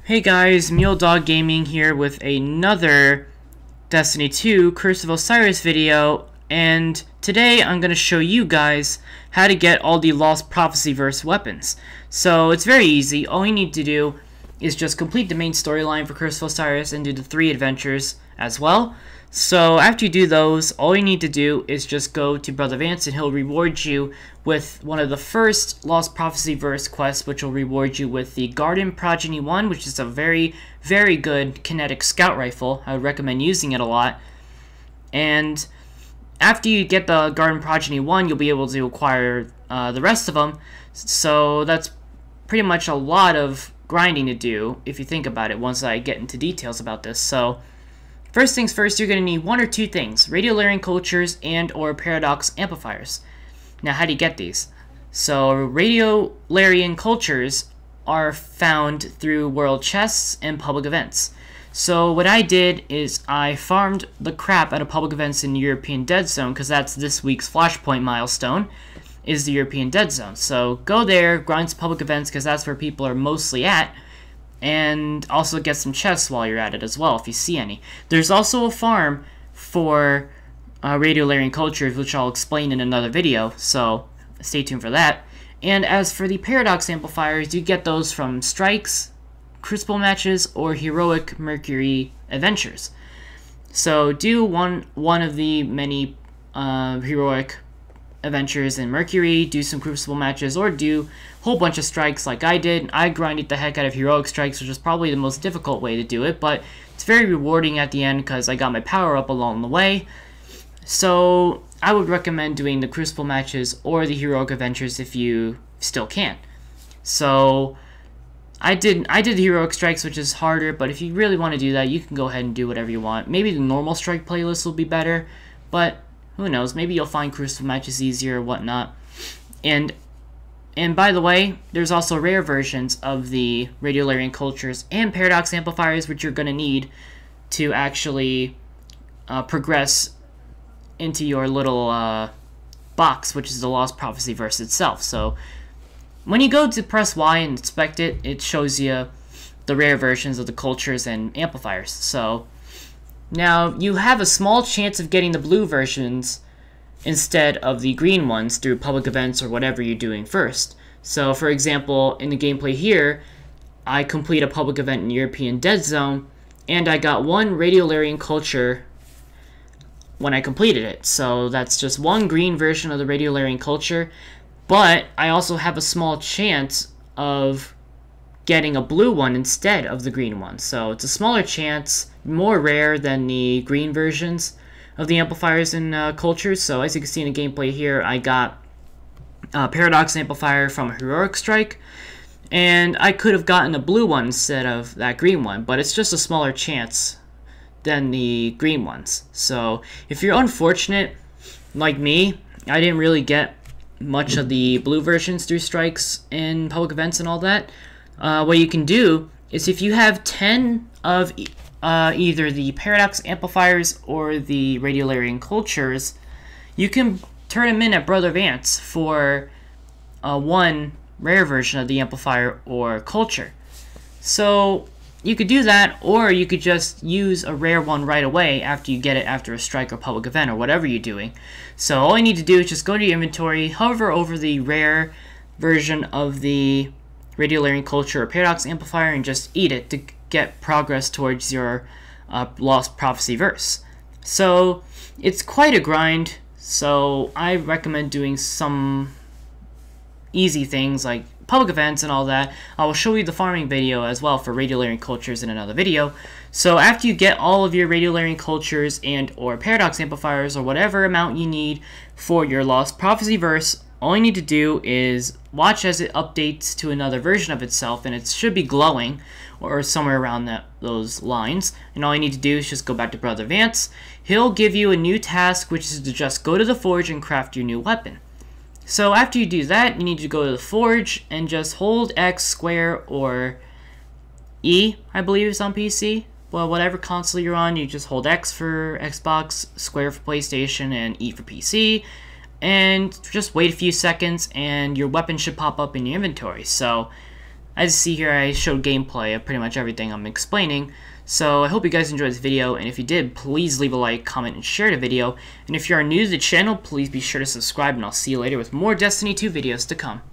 Hey guys, Mule Dog Gaming here with another Destiny 2 Curse of Osiris video, and today I'm going to show you guys how to get all the Lost Prophecy verse weapons. So it's very easy. All you need to do is just complete the main storyline for Curse of Osiris and do the 3 adventures as well. So after you do those, all you need to do is just go to Brother Vance and he'll reward you with one of the first Lost Prophecy verse quests, which will reward you with the Garden Progeny 1, which is a very, very good kinetic scout rifle. I would recommend using it a lot. And after you get the Garden Progeny 1, you'll be able to acquire the rest of them. So that's pretty much a lot of grinding to do, if you think about it, once I get into details about this. So first things first, you're going to need one or two things: radiolarian cultures and or paradox amplifiers. Now, how do you get these? So radiolarian cultures are found through world chests and public events. So what I did is I farmed the crap out of public events in the European Dead Zone, because that's this week's Flashpoint milestone, is the European Dead Zone. So go there, grind some public events, because that's where people are mostly at, and also get some chests while you're at it as well, if you see any. There's also a farm for radiolarian cultures, which I'll explain in another video, so stay tuned for that. And as for the paradox amplifiers, you get those from strikes, crucible matches, or heroic Mercury adventures. So do one of the many heroic adventures in Mercury, do some crucible matches, or do a whole bunch of strikes like I did. I grinded the heck out of heroic strikes, which is probably the most difficult way to do it, but it's very rewarding at the end because I got my power up along the way. So I would recommend doing the crucible matches or the heroic adventures if you still can. So I did the heroic strikes, which is harder, but if you really want to do that, you can go ahead and do whatever you want. Maybe the normal strike playlist will be better, but who knows, maybe you'll find crucible matches easier or whatnot. And by the way, there's also rare versions of the radiolarian cultures and paradox amplifiers, which you're going to need to actually progress into your little box, which is the Lost Prophecy verse itself. So when you go to press Y and inspect it, it shows you the rare versions of the cultures and amplifiers. So now you have a small chance of getting the blue versions instead of the green ones through public events or whatever you're doing first. So for example, in the gameplay here, I complete a public event in European Dead Zone, and I got one radiolarian culture when I completed it. So that's just one green version of the radiolarian culture, but I also have a small chance of getting a blue one instead of the green one. So it's a smaller chance, more rare than the green versions of the amplifiers and cultures. So as you can see in the gameplay here, I got a paradox amplifier from a heroic strike, and I could have gotten a blue one instead of that green one, but it's just a smaller chance than the green ones. So if you're unfortunate like me, I didn't really get much of the blue versions through strikes and public events and all that. What you can do is, if you have 10 of either the paradox amplifiers or the radiolarian cultures, you can turn them in at Brother Vance for one rare version of the amplifier or culture. So you could do that, or you could just use a rare one right away after you get it after a strike or public event or whatever you're doing. So all you need to do is just go to your inventory, hover over the rare version of the radiolarian culture or paradox amplifier, and just eat it to get progress towards your Lost Prophecy verse. So it's quite a grind, so I recommend doing some easy things like public events and all that. I will show you the farming video as well for radiolarian cultures in another video. So after you get all of your radiolarian cultures and or paradox amplifiers or whatever amount you need for your Lost Prophecy verse, all you need to do is watch as it updates to another version of itself, and it should be glowing or somewhere around those lines. And all you need to do is just go back to Brother Vance. He'll give you a new task, which is to just go to the forge and craft your new weapon. So after you do that, you need to go to the forge and just hold X, square, or E, I believe it's on PC. Well, whatever console you're on, you just hold X for Xbox, square for PlayStation, and E for PC. And just wait a few seconds and your weapon should pop up in your inventory. So As you see here, I showed gameplay of pretty much everything I'm explaining. So I hope you guys enjoyed this video, and if you did, please leave a like, comment, and share the video. And if you are new to the channel, please be sure to subscribe, and I'll see you later with more Destiny 2 videos to come.